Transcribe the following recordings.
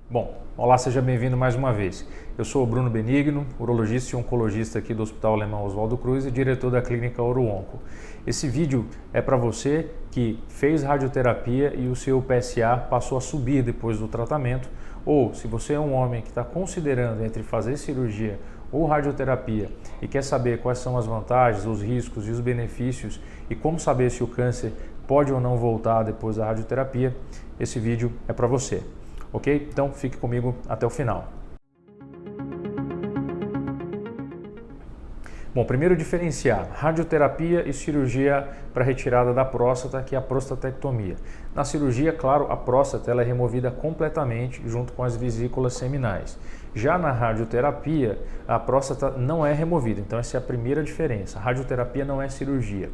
Bom, olá, seja bem-vindo mais uma vez. Eu sou o Bruno Benigno, urologista e oncologista aqui do Hospital Alemão Oswaldo Cruz e diretor da clínica OroOnco. Esse vídeo é para você que fez radioterapia e o seu PSA passou a subir depois do tratamento, ou se você é um homem que está considerando entre fazer cirurgia ou radioterapia e quer saber quais são as vantagens, os riscos e os benefícios e como saber se o câncer pode ou não voltar depois da radioterapia, esse vídeo é para você. Ok? Então fique comigo até o final. Bom, primeiro diferenciar radioterapia e cirurgia para retirada da próstata, que é a prostatectomia. Na cirurgia, claro, a próstata ela é removida completamente junto com as vesículas seminais. Já na radioterapia, a próstata não é removida, então essa é a primeira diferença. A radioterapia não é cirurgia.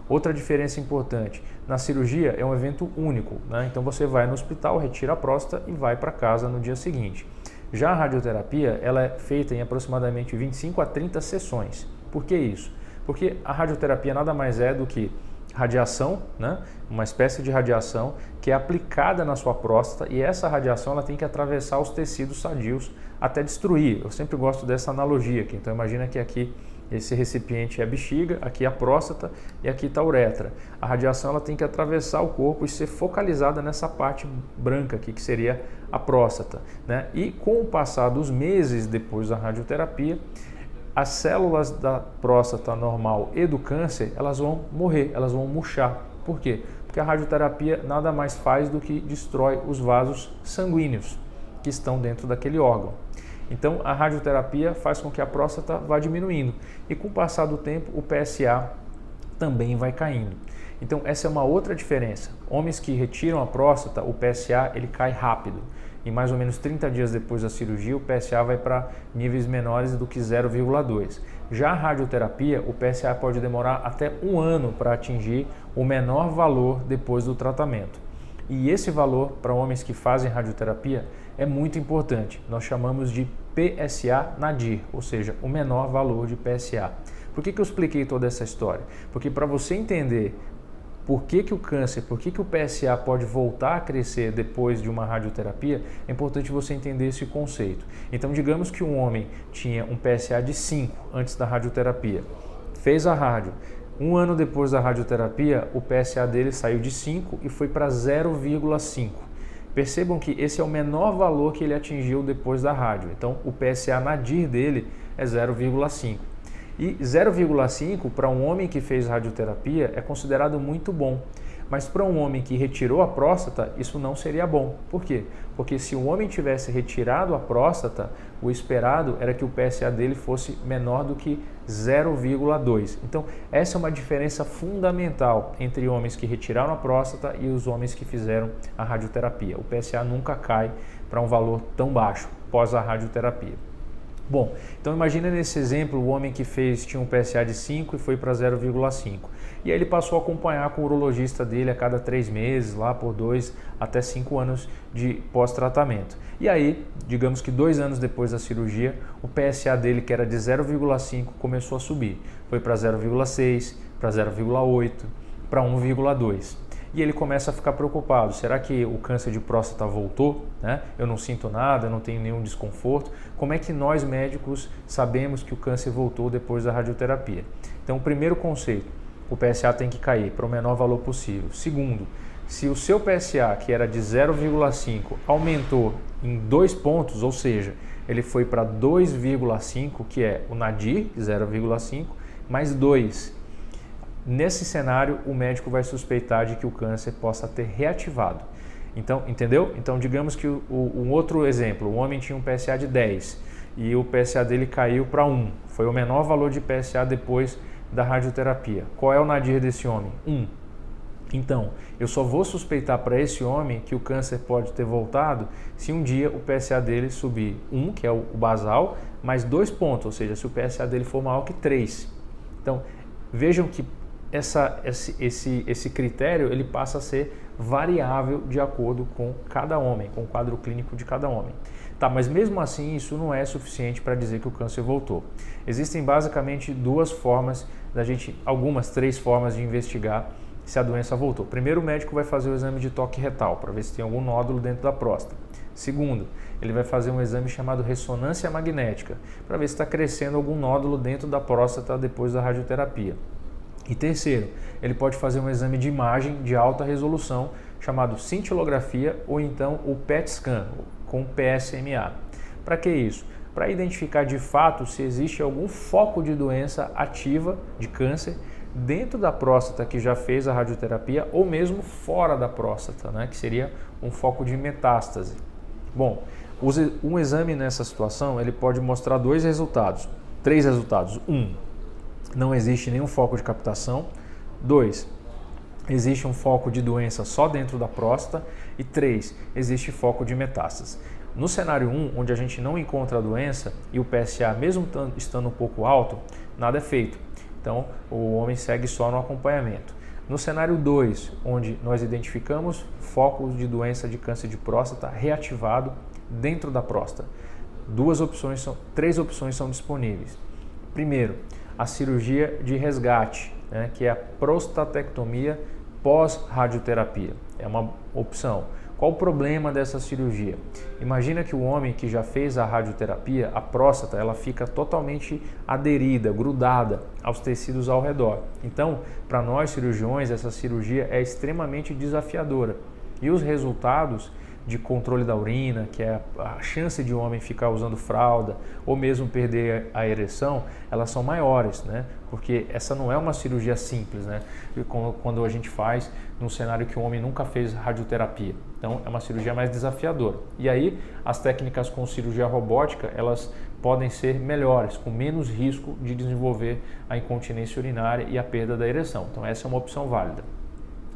Outra diferença importante, na cirurgia é um evento único, né? Então você vai no hospital, retira a próstata e vai para casa no dia seguinte. Já a radioterapia ela é feita em aproximadamente 25 a 30 sessões. Por que isso? Porque a radioterapia nada mais é do que radiação, né? Uma espécie de radiação que é aplicada na sua próstata e essa radiação ela tem que atravessar os tecidos sadios até destruir. Eu sempre gosto dessa analogia aqui, então imagina que aqui esse recipiente é a bexiga, aqui é a próstata e aqui está a uretra. A radiação ela tem que atravessar o corpo e ser focalizada nessa parte branca aqui, que seria a próstata, né? E com o passar dos meses depois da radioterapia, as células da próstata normal e do câncer, elas vão morrer, elas vão murchar. Por quê? Porque a radioterapia nada mais faz do que destrói os vasos sanguíneos que estão dentro daquele órgão. Então, a radioterapia faz com que a próstata vá diminuindo e com o passar do tempo o PSA também vai caindo. Então, essa é uma outra diferença. Homens que retiram a próstata, o PSA ele cai rápido. Em mais ou menos 30 dias depois da cirurgia, o PSA vai para níveis menores do que 0,2. Já a radioterapia, o PSA pode demorar até 1 ano para atingir o menor valor depois do tratamento. E esse valor para homens que fazem radioterapia é muito importante. Nós chamamos de PSA nadir, ou seja, o menor valor de PSA. Por que eu expliquei toda essa história? Porque para você entender por que o câncer, por que o PSA pode voltar a crescer depois de uma radioterapia, é importante você entender esse conceito. Então, digamos que um homem tinha um PSA de 5 antes da radioterapia, fez a rádio. 1 ano depois da radioterapia, o PSA dele saiu de 5 e foi para 0,5. Percebam que esse é o menor valor que ele atingiu depois da rádio. Então, o PSA nadir dele é 0,5. E 0,5 para um homem que fez radioterapia é considerado muito bom. Mas para um homem que retirou a próstata, isso não seria bom. Por quê? Porque se o homem tivesse retirado a próstata, o esperado era que o PSA dele fosse menor do que 0,2. Então, essa é uma diferença fundamental entre homens que retiraram a próstata e os homens que fizeram a radioterapia. O PSA nunca cai para um valor tão baixo pós a radioterapia. Bom, então imagina nesse exemplo o homem que tinha um PSA de 5 e foi para 0,5. E aí ele passou a acompanhar com o urologista dele a cada 3 meses, lá por 2 até 5 anos de pós-tratamento. E aí, digamos que 2 anos depois da cirurgia, o PSA dele, que era de 0,5, começou a subir. Foi para 0,6, para 0,8, para 1,2. E ele começa a ficar preocupado, será que o câncer de próstata voltou? Né? Eu não sinto nada, eu não tenho nenhum desconforto. Como é que nós médicos sabemos que o câncer voltou depois da radioterapia? Então, o primeiro conceito, o PSA tem que cair para o menor valor possível. Segundo, se o seu PSA, que era de 0,5, aumentou em 2 pontos, ou seja, ele foi para 2,5, que é o nadir, 0,5, mais 2. Nesse cenário, o médico vai suspeitar de que o câncer possa ter reativado. Então, entendeu? Então, digamos que um outro exemplo, o homem tinha um PSA de 10 e o PSA dele caiu para 1. Foi o menor valor de PSA depois da radioterapia. Qual é o nadir desse homem? 1. Então, eu só vou suspeitar para esse homem que o câncer pode ter voltado se um dia o PSA dele subir 1, que é o basal, mais 2 pontos, ou seja, se o PSA dele for maior que 3. Então, vejam que esse critério ele passa a ser variável de acordo com cada homem, com o quadro clínico de cada homem. Tá, mas mesmo assim isso não é suficiente para dizer que o câncer voltou. Existem basicamente 3 formas de investigar se a doença voltou. Primeiro, o médico vai fazer o exame de toque retal para ver se tem algum nódulo dentro da próstata. Segundo, ele vai fazer um exame chamado ressonância magnética para ver se está crescendo algum nódulo dentro da próstata depois da radioterapia. E terceiro, ele pode fazer um exame de imagem de alta resolução chamado cintilografia ou então o PET scan com PSMA. Para que isso? Para identificar de fato se existe algum foco de doença ativa de câncer dentro da próstata que já fez a radioterapia ou mesmo fora da próstata, né, que seria um foco de metástase. Bom, um exame nessa situação ele pode mostrar três resultados. 1. Não existe nenhum foco de captação. 2. Existe um foco de doença só dentro da próstata. E 3. Existe foco de metástase. No cenário 1, onde a gente não encontra a doença e o PSA, mesmo estando um pouco alto, nada é feito. Então, o homem segue só no acompanhamento. No cenário 2, onde nós identificamos focos de doença de câncer de próstata reativado dentro da próstata, três opções são disponíveis. Primeiro, a cirurgia de resgate, né, que é a prostatectomia pós-radioterapia. É uma opção. Qual o problema dessa cirurgia? Imagina que o homem que já fez a radioterapia, a próstata, ela fica totalmente aderida, grudada aos tecidos ao redor. Então, para nós cirurgiões, essa cirurgia é extremamente desafiadora. E os resultados de controle da urina, que é a chance de um homem ficar usando fralda ou mesmo perder a ereção, elas são maiores, né? Porque essa não é uma cirurgia simples, né? Quando a gente faz num cenário que o homem nunca fez radioterapia. Então é uma cirurgia mais desafiadora. E aí as técnicas com cirurgia robótica, elas podem ser melhores, com menos risco de desenvolver a incontinência urinária e a perda da ereção. Então essa é uma opção válida.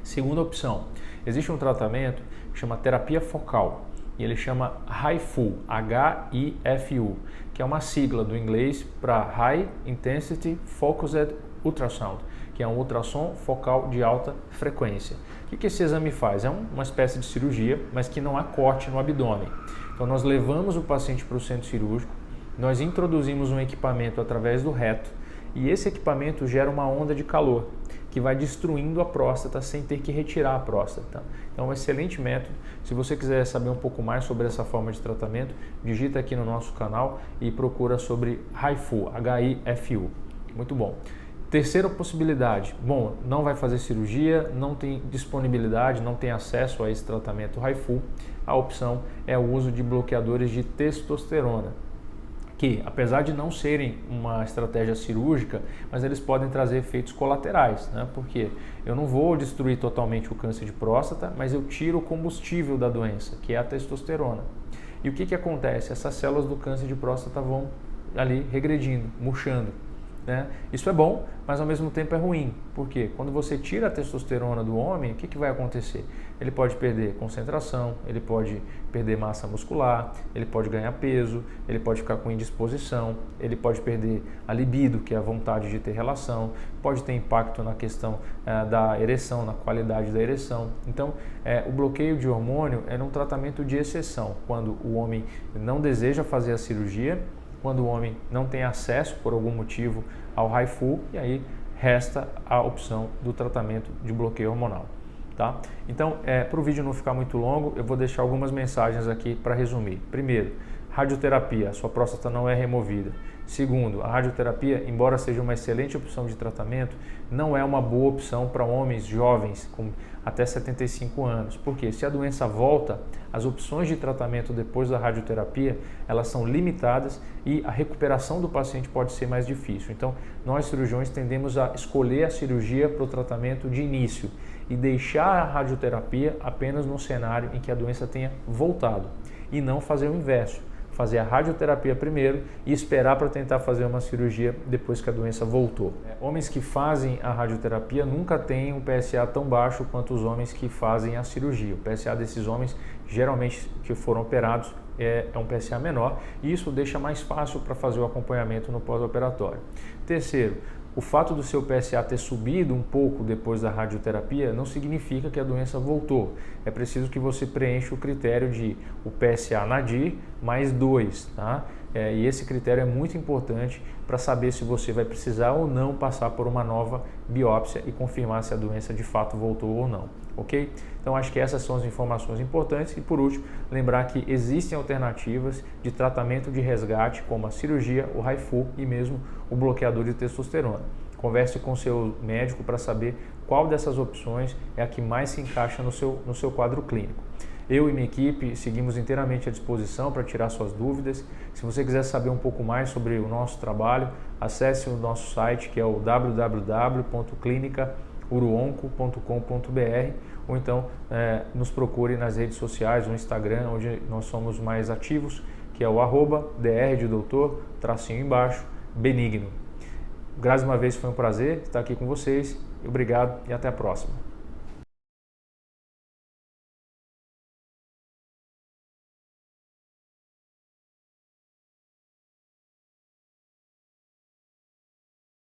Segunda opção, existe um tratamento que chama terapia focal e ele chama HIFU, H-I-F-U, que é uma sigla do inglês para High Intensity Focused Ultrasound, que é um ultrassom focal de alta frequência. O que esse exame faz? É uma espécie de cirurgia, mas que não há corte no abdômen. Então nós levamos o paciente para o centro cirúrgico, nós introduzimos um equipamento através do reto e esse equipamento gera uma onda de calor que vai destruindo a próstata sem ter que retirar a próstata. Então é um excelente método. Se você quiser saber um pouco mais sobre essa forma de tratamento, digita aqui no nosso canal e procura sobre HIFU, H-I-F-U. Muito bom. Terceira possibilidade, bom, não vai fazer cirurgia, não tem disponibilidade, não tem acesso a esse tratamento HIFU, a opção é o uso de bloqueadores de testosterona, que apesar de não serem uma estratégia cirúrgica, mas eles podem trazer efeitos colaterais, né? Porque eu não vou destruir totalmente o câncer de próstata, mas eu tiro o combustível da doença, que é a testosterona. E o que acontece? Essas células do câncer de próstata vão ali regredindo, murchando. Né? Isso é bom, mas ao mesmo tempo é ruim, porque quando você tira a testosterona do homem, o que vai acontecer? Ele pode perder concentração, ele pode perder massa muscular, ele pode ganhar peso, ele pode ficar com indisposição, ele pode perder a libido, que é a vontade de ter relação, pode ter impacto na questão da ereção, na qualidade da ereção. Então, o bloqueio de hormônio é um tratamento de exceção, quando o homem não deseja fazer a cirurgia, quando o homem não tem acesso por algum motivo ao HIFU, e aí resta a opção do tratamento de bloqueio hormonal. Tá? Então, para o vídeo não ficar muito longo, eu vou deixar algumas mensagens aqui para resumir. Primeiro, radioterapia, a sua próstata não é removida. Segundo, a radioterapia, embora seja uma excelente opção de tratamento, não é uma boa opção para homens jovens com até 75 anos. Porque se a doença volta, as opções de tratamento depois da radioterapia, elas são limitadas e a recuperação do paciente pode ser mais difícil. Então, nós cirurgiões tendemos a escolher a cirurgia para o tratamento de início e deixar a radioterapia apenas no cenário em que a doença tenha voltado e não fazer o inverso. Fazer a radioterapia primeiro e esperar para tentar fazer uma cirurgia depois que a doença voltou. Homens que fazem a radioterapia nunca têm um PSA tão baixo quanto os homens que fazem a cirurgia. O PSA desses homens, geralmente que foram operados, é um PSA menor e isso deixa mais fácil para fazer o acompanhamento no pós-operatório. Terceiro, O fato do seu PSA ter subido um pouco depois da radioterapia não significa que a doença voltou. É preciso que você preencha o critério de o PSA nadir mais 2, tá? E esse critério é muito importante para saber se você vai precisar ou não passar por uma nova biópsia e confirmar se a doença de fato voltou ou não, ok? Então acho que essas são as informações importantes e por último, lembrar que existem alternativas de tratamento de resgate como a cirurgia, o HIFU e mesmo o bloqueador de testosterona. Converse com o seu médico para saber qual dessas opções é a que mais se encaixa no seu quadro clínico. Eu e minha equipe seguimos inteiramente à disposição para tirar suas dúvidas. Se você quiser saber um pouco mais sobre o nosso trabalho, acesse o nosso site que é o www.clinicauruonco.com.br ou então nos procure nas redes sociais, no Instagram, onde nós somos mais ativos, que é o @dr de doutor, _benigno. Mais uma vez foi um prazer estar aqui com vocês. Obrigado e até a próxima.